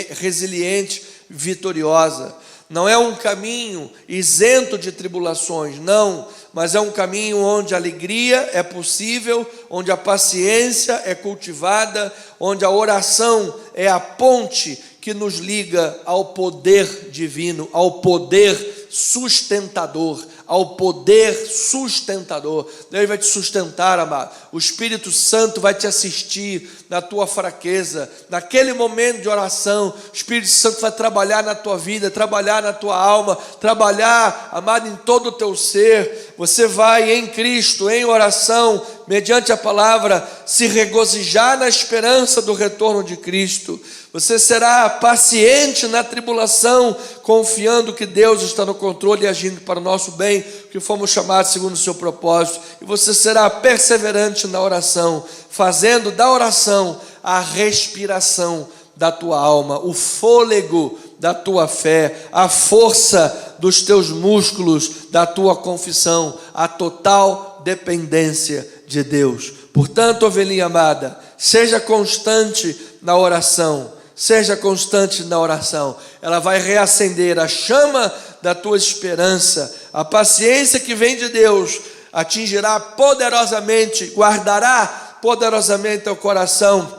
resiliente, vitoriosa. Não é um caminho isento de tribulações, não, mas é um caminho onde a alegria é possível, onde a paciência é cultivada, onde a oração é a ponte que nos liga ao poder divino, ao poder sustentador, ao poder sustentador. Deus vai te sustentar, amado. O Espírito Santo vai te assistir na tua fraqueza, naquele momento de oração. O Espírito Santo vai trabalhar na tua vida, trabalhar na tua alma, trabalhar, amado, em todo o teu ser. Você vai em Cristo, em oração, mediante a palavra, se regozijar na esperança do retorno de Cristo. Você será paciente na tribulação, confiando que Deus está no controle e agindo para o nosso bem, que fomos chamados segundo o seu propósito. E você será perseverante na oração, fazendo da oração a respiração da tua alma, o fôlego da tua fé, a força dos teus músculos, da tua confissão, a total dependência de Deus. Portanto, ovelhinha amada, seja constante na oração. Seja constante na oração, ela vai reacender a chama da tua esperança, a paciência que vem de Deus, atingirá poderosamente, guardará poderosamente teu coração,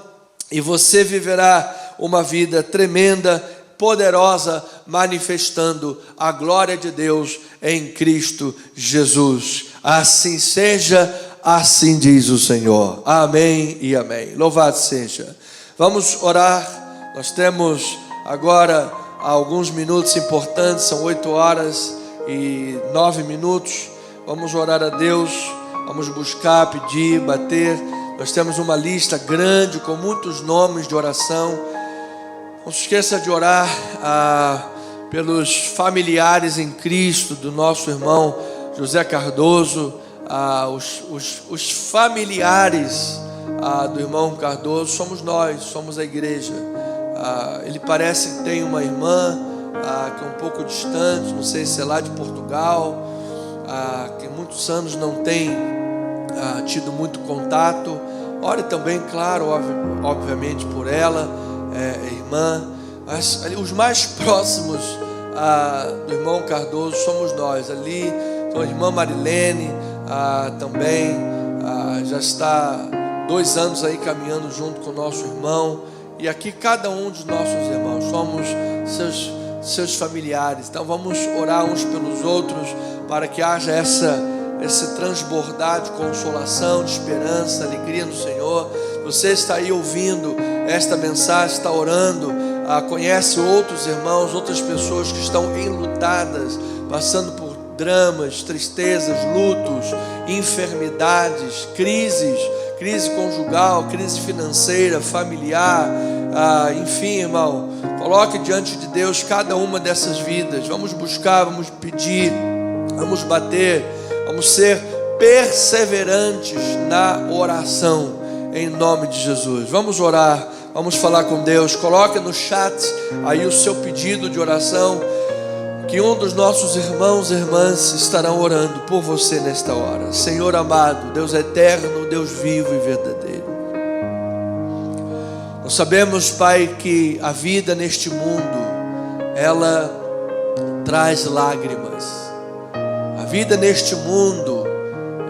e você viverá uma vida tremenda, poderosa, manifestando a glória de Deus em Cristo Jesus. Assim seja, assim diz o Senhor. Amém e amém. Louvado seja. Vamos orar. Nós temos agora alguns minutos importantes, são 8h09. Vamos orar a Deus, vamos buscar, pedir, bater. Nós temos uma lista grande com muitos nomes de oração. Não se esqueça de orar pelos familiares em Cristo do nosso irmão José Cardoso, os familiares do irmão Cardoso, somos nós, somos a igreja. Ele parece que tem uma irmã que é um pouco distante, não sei se é lá de Portugal, que muitos anos não tem tido muito contato. Ore também, claro, obviamente por ela, irmã. Mas os mais próximos do irmão Cardoso somos nós. Ali, então, a irmã Marilene também já está 2 anos aí caminhando junto com o nosso irmão. E aqui cada um dos nossos irmãos somos seus familiares. Então vamos orar uns pelos outros para que haja esse transbordar de consolação, de esperança, alegria no Senhor. Você está aí ouvindo esta mensagem, está orando, conhece outros irmãos, outras pessoas que estão enlutadas, passando por dramas, tristezas, lutos, enfermidades, crise conjugal, crise financeira, familiar, enfim, irmão, coloque diante de Deus cada uma dessas vidas. Vamos buscar, vamos pedir, vamos bater, vamos ser perseverantes na oração, em nome de Jesus. Vamos orar, vamos falar com Deus. Coloque no chat aí o seu pedido de oração, que um dos nossos irmãos e irmãs estarão orando por você nesta hora. Senhor amado, Deus eterno, Deus vivo e verdadeiro, nós sabemos, Pai, que a vida neste mundo, ela traz lágrimas. A vida neste mundo,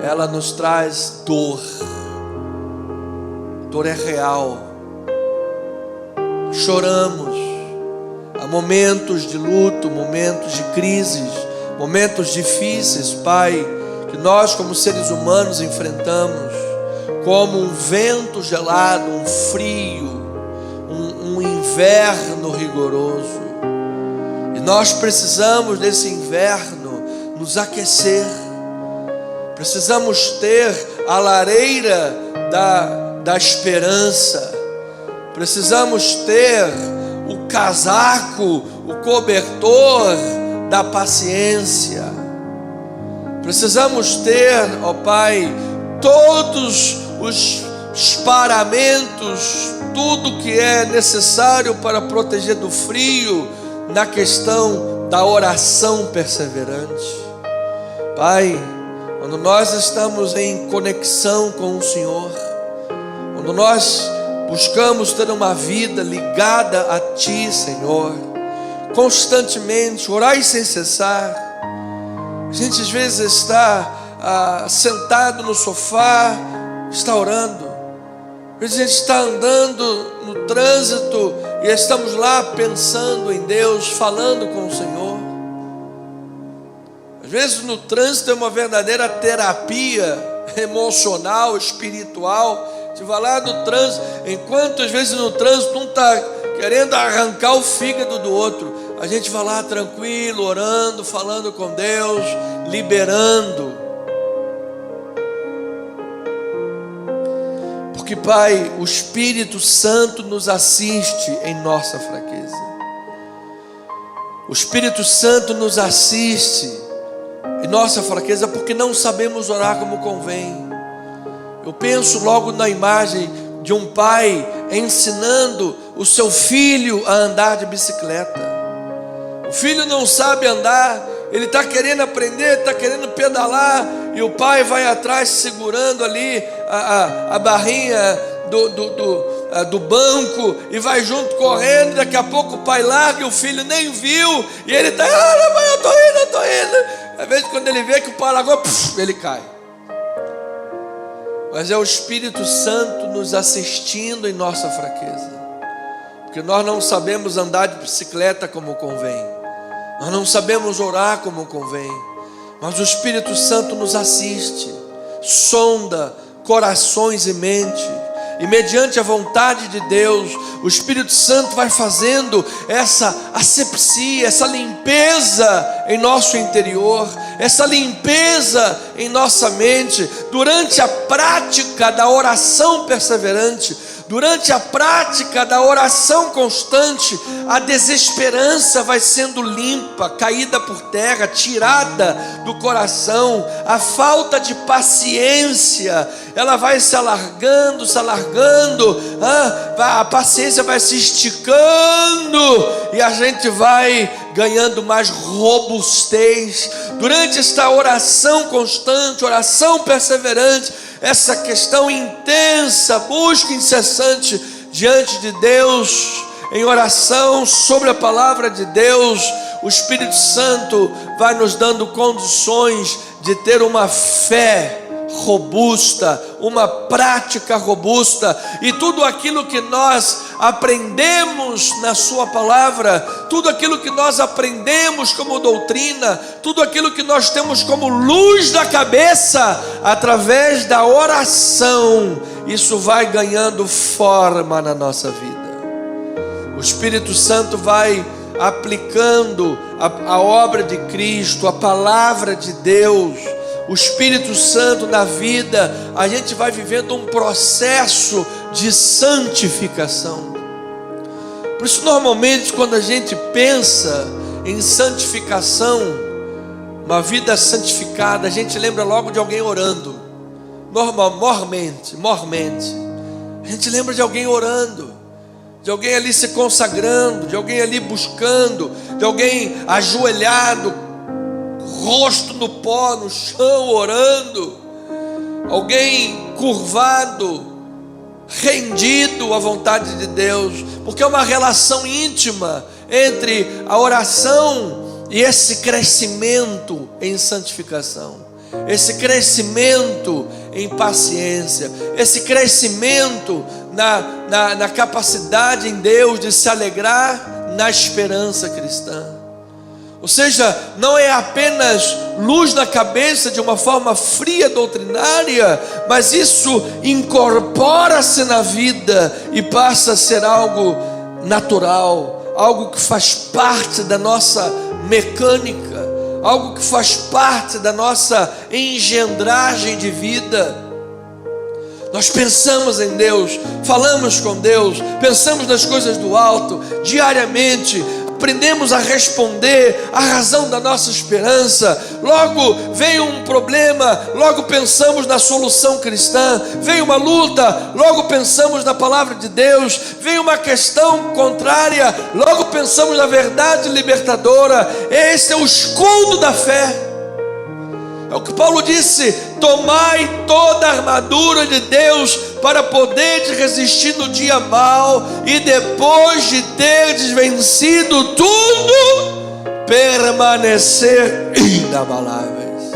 ela nos traz dor. Dor é real. Choramos. Há momentos de luto, momentos de crises, momentos difíceis, Pai, que nós como seres humanos enfrentamos, como um vento gelado, um frio, um inverno rigoroso. E nós precisamos desse inverno nos aquecer. Precisamos ter a lareira da esperança. Precisamos ter o casaco, o cobertor da paciência. Precisamos ter, ó Pai, todos os paramentos, tudo que é necessário para proteger do frio, na questão da oração perseverante. Pai, quando nós estamos em conexão com o Senhor, quando nós buscamos ter uma vida ligada a Ti, Senhor, constantemente, orar sem cessar. A gente às vezes está sentado no sofá, está orando. Às vezes a gente está andando no trânsito e estamos lá pensando em Deus, falando com o Senhor. Às vezes no trânsito é uma verdadeira terapia emocional, espiritual. Você vai lá no trânsito, enquanto às vezes no trânsito um está querendo arrancar o fígado do outro, a gente vai lá tranquilo, orando, falando com Deus, liberando. Porque, Pai, o Espírito Santo nos assiste em nossa fraqueza. O Espírito Santo nos assiste em nossa fraqueza porque não sabemos orar como convém. Eu penso logo na imagem de um pai ensinando o seu filho a andar de bicicleta. O filho não sabe andar, ele está querendo aprender, está querendo pedalar, e o pai vai atrás segurando ali a barrinha do banco e vai junto correndo. Daqui a pouco o pai larga e o filho nem viu, e ele está, mãe, eu estou indo. Às vezes quando ele vê que o pai largou, ele cai. Mas é o Espírito Santo nos assistindo em nossa fraqueza, porque nós não sabemos andar de bicicleta como convém, nós não sabemos orar como convém, mas o Espírito Santo nos assiste, sonda corações e mente, e mediante a vontade de Deus, o Espírito Santo vai fazendo essa asepsia, essa limpeza em nosso interior, essa limpeza em nossa mente. Durante a prática da oração perseverante, durante a prática da oração constante, a desesperança vai sendo limpa, caída por terra, tirada do coração. A falta de paciência, ela vai se alargando, a paciência vai se esticando, e a gente vai ganhando mais robustez. Durante esta oração constante, oração perseverante, essa questão intensa, busca incessante diante de Deus, em oração sobre a palavra de Deus, o Espírito Santo vai nos dando condições de ter uma fé robusta, uma prática robusta, e tudo aquilo que nós aprendemos na sua palavra, tudo aquilo que nós aprendemos como doutrina, tudo aquilo que nós temos como luz da cabeça, através da oração, isso vai ganhando forma na nossa vida. O Espírito Santo vai aplicando a obra de Cristo, a palavra de Deus, o Espírito Santo na vida. A gente vai vivendo um processo de santificação. Por isso, normalmente, quando a gente pensa em santificação, uma vida santificada, a gente lembra logo de alguém orando. Mormente, a gente lembra de alguém orando, de alguém ali se consagrando, de alguém ali buscando, de alguém ajoelhado, rosto no pó, no chão, orando, alguém curvado, rendido à vontade de Deus, porque é uma relação íntima entre a oração e esse crescimento em santificação, esse crescimento em paciência, esse crescimento na capacidade em Deus de se alegrar na esperança cristã. Ou seja, não é apenas luz na cabeça de uma forma fria, doutrinária, mas isso incorpora-se na vida e passa a ser algo natural, algo que faz parte da nossa mecânica, algo que faz parte da nossa engendragem de vida. Nós pensamos em Deus, falamos com Deus, pensamos nas coisas do alto, diariamente, aprendemos a responder à razão da nossa esperança. Logo vem um problema, logo pensamos na solução cristã. Vem uma luta, logo pensamos na palavra de Deus. Vem uma questão contrária, logo pensamos na verdade libertadora. Esse é o escudo da fé. É o que Paulo disse: tomai toda a armadura de Deus para poderes resistir no dia mau, e depois de teres vencido tudo, permanecer inabaláveis.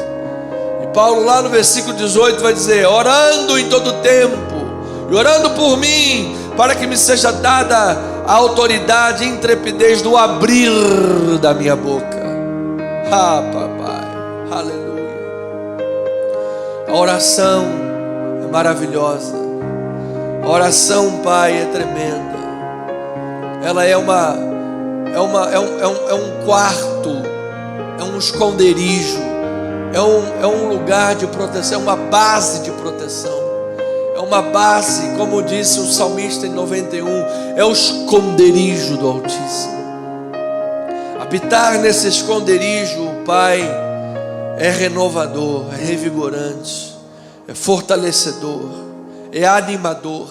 E Paulo lá no versículo 18 vai dizer: orando em todo tempo, e orando por mim, para que me seja dada a autoridade e intrepidez do abrir da minha boca. Ah, papai, aleluia. A oração é maravilhosa. A oração, Pai, é tremenda. Ela é um quarto, é um esconderijo, é um lugar de proteção, é uma base de proteção. É uma base, como disse o salmista em 91, é o esconderijo do Altíssimo. Habitar nesse esconderijo, Pai, é renovador, é revigorante, é fortalecedor, é animador.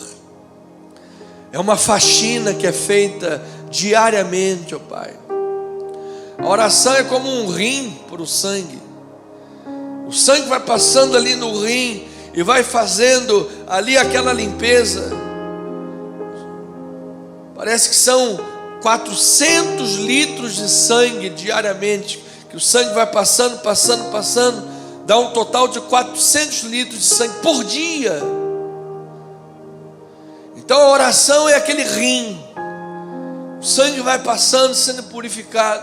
É uma faxina que é feita diariamente, ó Pai. A oração é como um rim para o sangue. O sangue vai passando ali no rim e vai fazendo ali aquela limpeza. Parece que são 400 litros de sangue diariamente, que o sangue vai passando, dá um total de 400 litros de sangue por dia. Então a oração é aquele rim, o sangue vai passando, sendo purificado,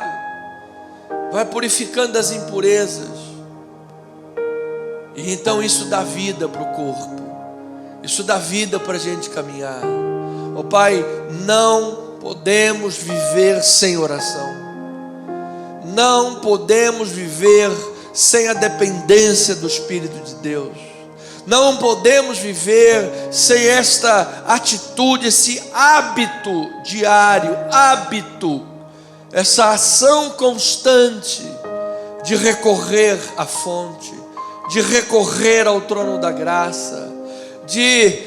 vai purificando as impurezas, e então isso dá vida para o corpo, isso dá vida para a gente caminhar. Ó Pai, não podemos viver sem oração, não podemos viver sem a dependência do Espírito de Deus. não podemos viver sem esta atitude, esse hábito diário, essa ação constante de recorrer à fonte, de recorrer ao trono da graça, de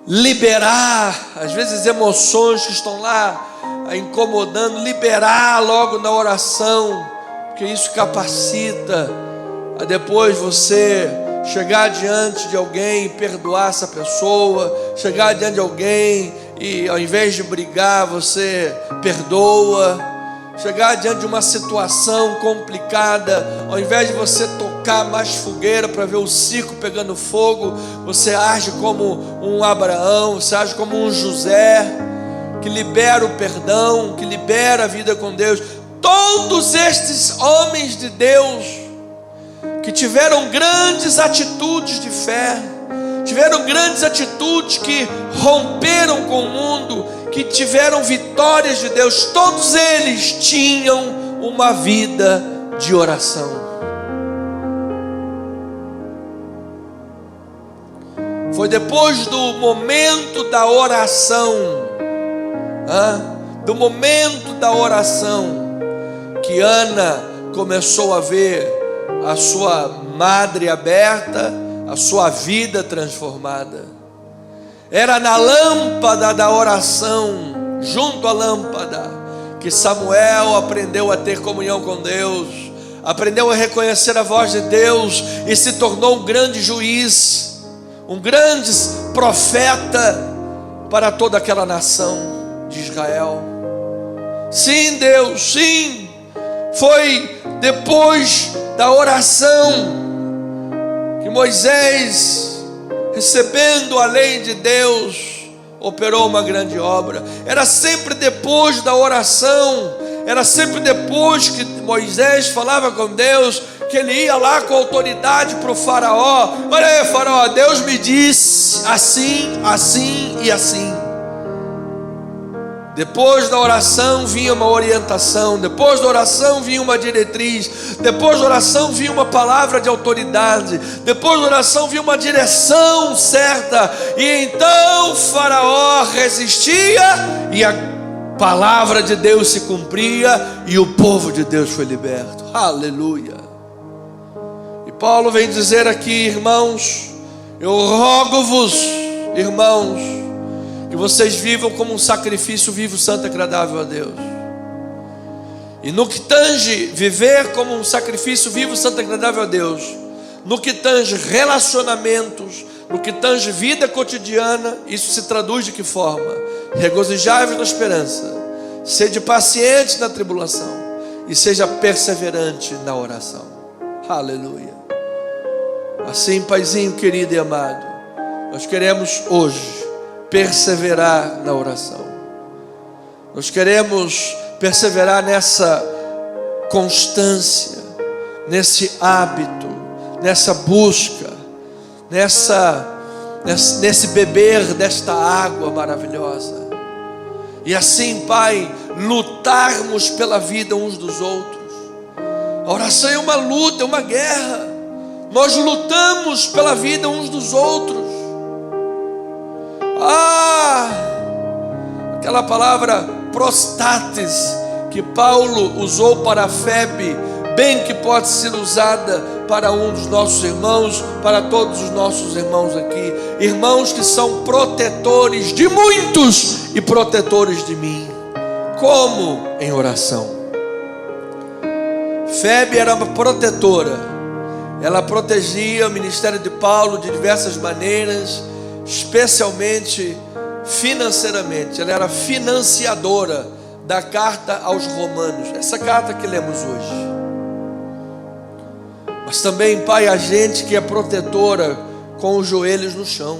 liberar, às vezes, emoções que estão lá incomodando, liberar logo na oração, porque isso capacita a depois você chegar diante de alguém e perdoar essa pessoa, chegar diante de alguém e ao invés de brigar, você perdoa, chegar diante de uma situação complicada, ao invés de você tocar mais fogueira para ver o circo pegando fogo, você age como um Abraão, você age como um José, que libera o perdão, que libera a vida com Deus. Todos estes homens de Deus, que tiveram grandes atitudes de fé, tiveram grandes atitudes que romperam com o mundo, que tiveram vitórias de Deus, todos eles tinham uma vida de oração. Foi depois do momento da oração, que Ana começou a ver a sua madre aberta, a sua vida transformada. Era na lâmpada da oração, junto à lâmpada, que Samuel aprendeu a ter comunhão com Deus, aprendeu a reconhecer a voz de Deus e se tornou um grande juiz, um grande profeta para toda aquela nação de Israel. Sim, Deus, sim, foi depois da oração que Moisés, recebendo a lei de Deus, operou uma grande obra. Era sempre depois da oração, era sempre depois que Moisés falava com Deus, que ele ia lá com autoridade para o faraó. Olha aí, faraó, Deus me disse assim, assim e assim. Depois da oração vinha uma orientação, depois da oração vinha uma diretriz, depois da oração vinha uma palavra de autoridade, depois da oração vinha uma direção certa, e então o faraó resistia e a palavra de Deus se cumpria e o povo de Deus foi liberto. Aleluia. E Paulo vem dizer aqui, irmãos, eu rogo-vos, irmãos, que vocês vivam como um sacrifício vivo, santo e agradável a Deus. E no que tange viver como um sacrifício vivo, santo e agradável a Deus, no que tange relacionamentos, no que tange vida cotidiana, isso se traduz de que forma? Regozijai-vos na esperança, sede paciente na tribulação e seja perseverante na oração. Aleluia. Assim, paizinho querido e amado, nós queremos hoje perseverar na oração. Nós queremos perseverar nessa constância, nesse hábito, nessa busca, nesse beber desta água maravilhosa. E assim, Pai, lutarmos pela vida uns dos outros. A oração é uma luta, é uma guerra. Nós lutamos pela vida uns dos outros. Aquela palavra prostates que Paulo usou para a febre, bem que pode ser usada para um dos nossos irmãos, para todos os nossos irmãos aqui, irmãos que são protetores de muitos e protetores de mim. Como? Em oração. Febre era uma protetora, ela protegia o ministério de Paulo de diversas maneiras, especialmente financeiramente. Ela era financiadora da carta aos Romanos, essa carta que lemos hoje. Mas também, Pai, a gente que é protetora com os joelhos no chão,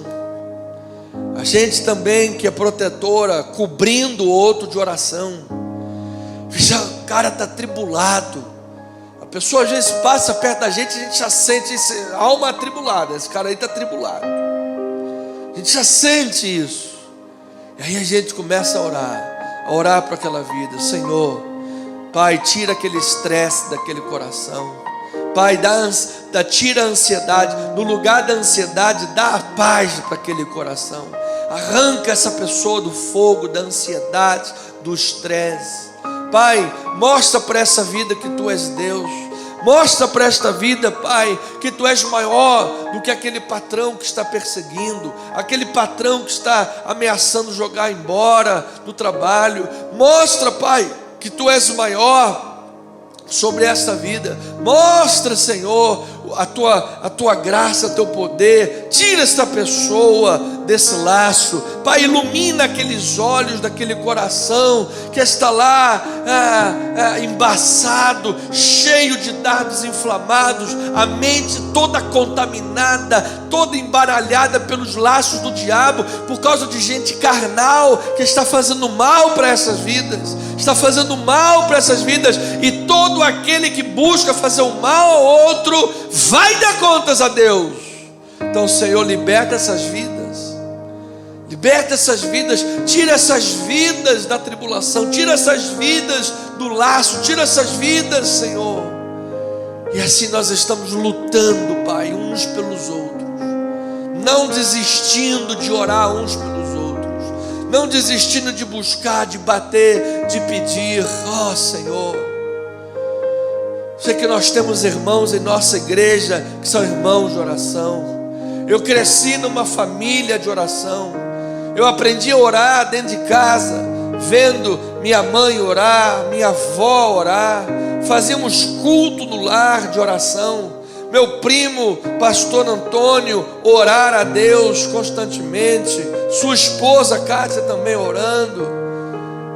a gente também que é protetora cobrindo o outro de oração. Já o cara está tribulado, a pessoa às vezes passa perto da gente, a gente já sente alma atribulada, esse cara aí está tribulado, a gente já sente isso. E aí a gente começa a orar para aquela vida. Senhor, Pai, tira aquele estresse daquele coração. Pai, tira a ansiedade. No lugar da ansiedade, dá a paz para aquele coração. Arranca essa pessoa do fogo, da ansiedade, do estresse. Pai, mostra para essa vida que Tu és Deus. Mostra para esta vida, Pai, que Tu és maior do que aquele patrão que está perseguindo, aquele patrão que está ameaçando jogar embora do trabalho. Mostra, Pai, que Tu és maior sobre esta vida. Mostra, Senhor, a tua graça, Teu poder. Tira esta pessoa desse laço. Pai, ilumina aqueles olhos daquele coração que está lá embaçado, cheio de dardos inflamados, a mente toda contaminada, toda embaralhada pelos laços do diabo, por causa de gente carnal que está fazendo mal para essas vidas, e todo aquele que busca fazer o mal ao outro vai dar contas a Deus. Então, Senhor, liberta essas vidas. Liberta essas vidas, tira essas vidas da tribulação, tira essas vidas do laço, tira essas vidas, Senhor. E assim nós estamos lutando, Pai, uns pelos outros, não desistindo de orar uns pelos outros, não desistindo de buscar, de bater, de pedir. Ó Senhor, sei que nós temos irmãos em nossa igreja que são irmãos de oração. Eu cresci numa família de oração. Eu aprendi a orar dentro de casa, vendo minha mãe orar, minha avó orar. Fazíamos culto no lar de oração. Meu primo, pastor Antônio, orar a Deus constantemente. Sua esposa Kátia também orando.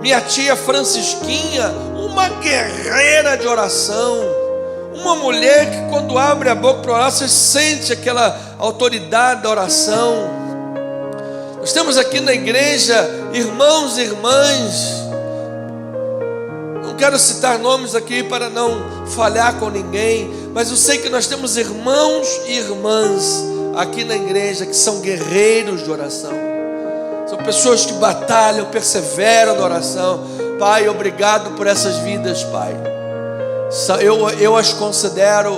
Minha tia Francisquinha, uma guerreira de oração. Uma mulher que quando abre a boca para orar, você sente aquela autoridade da oração. Nós temos aqui na igreja irmãos e irmãs, não quero citar nomes aqui para não falhar com ninguém, mas eu sei que nós temos irmãos e irmãs aqui na igreja que são guerreiros de oração, são pessoas que batalham, perseveram na oração. Pai, obrigado por essas vidas, Pai. Eu as considero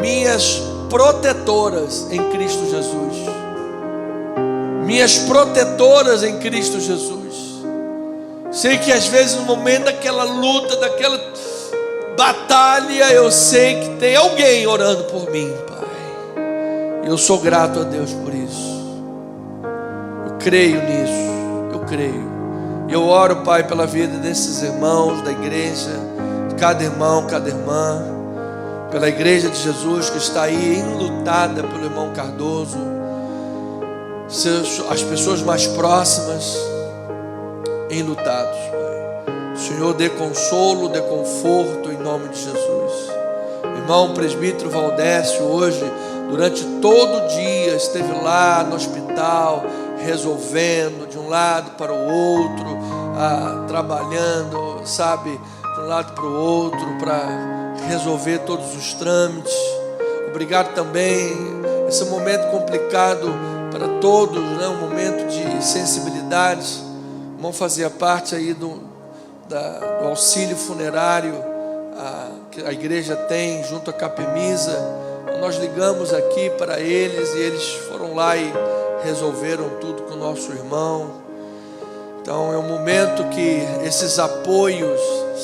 minhas protetoras em Cristo Jesus. Minhas protetoras em Cristo Jesus. Sei que às vezes no momento daquela luta, daquela batalha, eu sei que tem alguém orando por mim, Pai. Eu sou grato a Deus por isso. Eu creio nisso, eu creio. Eu oro, Pai, pela vida desses irmãos da igreja, de cada irmão, cada irmã, pela igreja de Jesus que está aí enlutada pelo irmão Cardoso, as pessoas mais próximas enlutados, Pai. O Senhor dê consolo, dê conforto em nome de Jesus. Irmão presbítero Valdécio hoje, durante todo o dia, esteve lá no hospital, resolvendo de um lado para o outro, trabalhando, sabe, de um lado para o outro, para resolver todos os trâmites. Obrigado também, esse momento complicado para todos, né? Um momento de sensibilidade. O irmão fazia parte aí do auxílio funerário que a igreja tem junto à Capemisa. Nós ligamos aqui para eles e eles foram lá e resolveram tudo com o nosso irmão. Então é um momento que esses apoios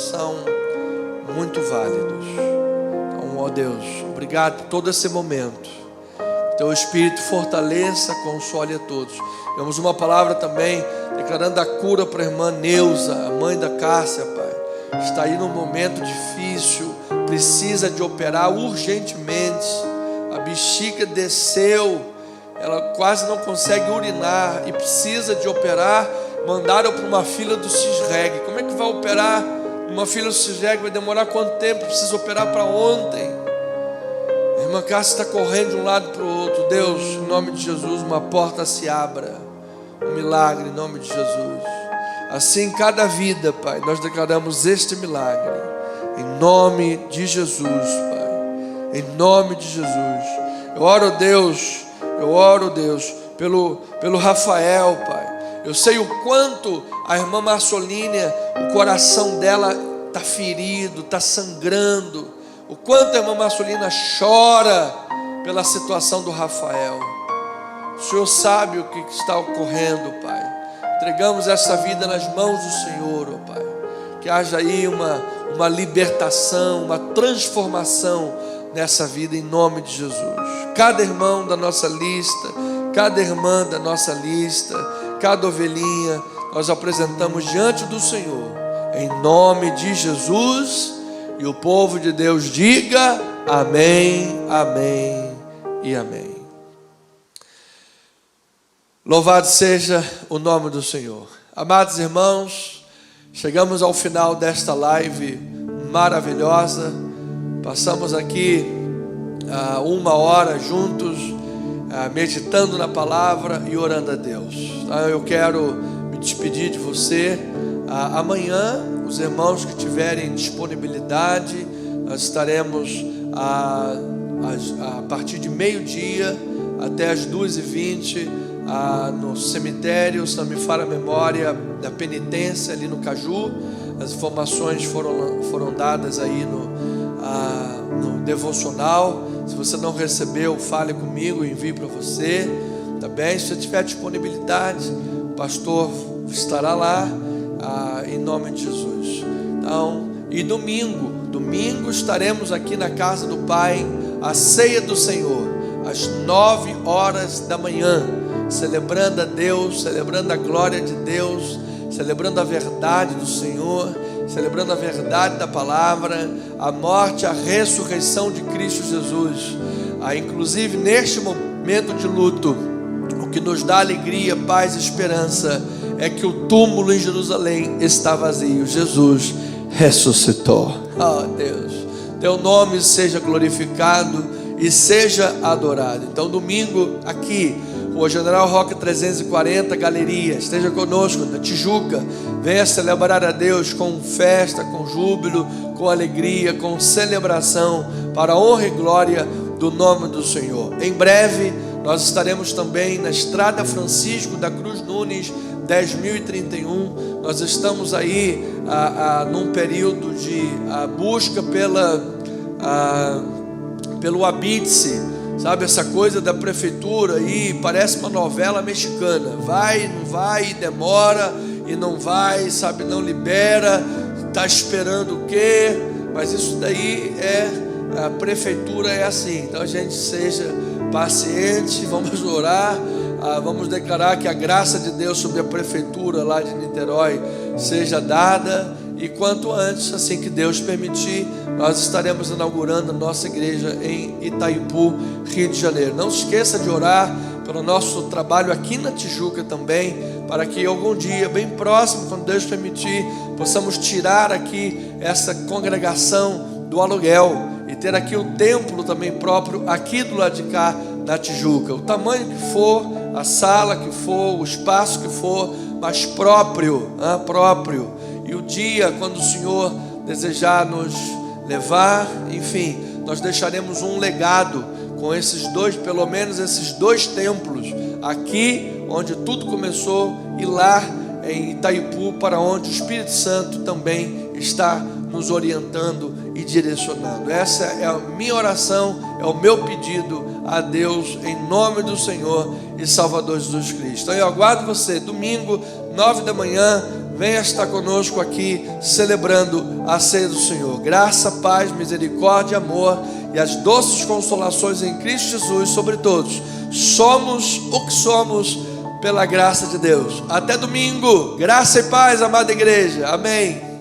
são muito válidos. Então, ó Deus, obrigado por todo esse momento. Teu Espírito fortaleça, console a todos. Temos uma palavra também declarando a cura para a irmã Neuza, a mãe da Cássia, Pai. Está aí num momento difícil, precisa de operar urgentemente. A bexiga desceu, ela quase não consegue urinar e precisa de operar. Mandaram para uma fila do CISREG. Como é que vai operar uma fila do CISREG? Vai demorar quanto tempo? Precisa operar para ontem. A irmã Cássia está correndo de um lado para o outro. Deus, em nome de Jesus, uma porta se abra, um milagre em nome de Jesus. Assim, cada vida, Pai, nós declaramos este milagre, em nome de Jesus, Pai, em nome de Jesus. Eu oro, Deus, pelo Rafael, Pai. Eu sei o quanto a irmã Marcelínia, o coração dela está ferido, está sangrando. o quanto a irmã Marcelina chora pela situação do Rafael. O Senhor sabe o que está ocorrendo, Pai. Entregamos essa vida nas mãos do Senhor, ó Pai. Que haja aí uma libertação, uma transformação nessa vida, em nome de Jesus. Cada irmão da nossa lista, cada irmã da nossa lista, cada ovelhinha, nós apresentamos diante do Senhor, em nome de Jesus. E o povo de Deus diga amém, amém e amém. Louvado seja o nome do Senhor. Amados irmãos, chegamos ao final desta live maravilhosa. Passamos aqui 1 hora juntos, meditando na palavra e orando a Deus. Eu quero me despedir de você. Amanhã, os irmãos que tiverem disponibilidade, nós estaremos a partir de meio-dia até as 2h20 no cemitério, se não me falha a memória, da penitência ali no Caju. As informações foram dadas aí no devocional. Se você não recebeu, fale comigo, envie para você, tá bem? Se você tiver disponibilidade, o pastor estará lá, em nome de Jesus. Então, e domingo estaremos aqui na casa do Pai, a ceia do Senhor, às 9 horas da manhã, celebrando a Deus, celebrando a glória de Deus, celebrando a verdade do Senhor, celebrando a verdade da palavra, a morte, a ressurreição de Cristo Jesus. Inclusive neste momento de luto, o que nos dá alegria, paz e esperança é que o túmulo em Jerusalém está vazio. Jesus ressuscitou. Deus, teu nome seja glorificado e seja adorado. Então domingo aqui, Rua General Roca 340, Galeria, esteja conosco na Tijuca. Venha celebrar a Deus com festa, com júbilo, com alegria, com celebração, para a honra e glória do nome do Senhor. Em breve nós estaremos também na Estrada Francisco da Cruz Nunes 10.031. Nós estamos aí num período de busca pelo habite-se. Sabe, essa coisa da prefeitura aí parece uma novela mexicana. Vai, não vai, demora e não vai, sabe, não libera, está esperando o quê? Mas isso daí a prefeitura é assim. Então a gente seja paciente, vamos orar, vamos declarar que a graça de Deus sobre a prefeitura lá de Niterói seja dada. E quanto antes, assim que Deus permitir, nós estaremos inaugurando a nossa igreja em Itaipu, Rio de Janeiro. Não se esqueça de orar pelo nosso trabalho aqui na Tijuca também, para que algum dia, bem próximo, quando Deus permitir, possamos tirar aqui essa congregação do aluguel e ter aqui o templo também próprio, aqui do lado de cá, na Tijuca. O tamanho que for, a sala que for, o espaço que for, mas próprio. E o dia, quando o Senhor desejar nos levar, enfim, nós deixaremos um legado com esses dois, pelo menos esses 2 templos, aqui onde tudo começou e lá em Itaipu, para onde o Espírito Santo também está nos orientando e direcionando. Essa é a minha oração, é o meu pedido a Deus, em nome do Senhor e Salvador Jesus Cristo. Então eu aguardo você, domingo, 9 da manhã, venha estar conosco aqui, celebrando a ceia do Senhor. Graça, paz, misericórdia, amor e as doces consolações em Cristo Jesus sobre todos. Somos o que somos pela graça de Deus. Até domingo, graça e paz, amada igreja, amém.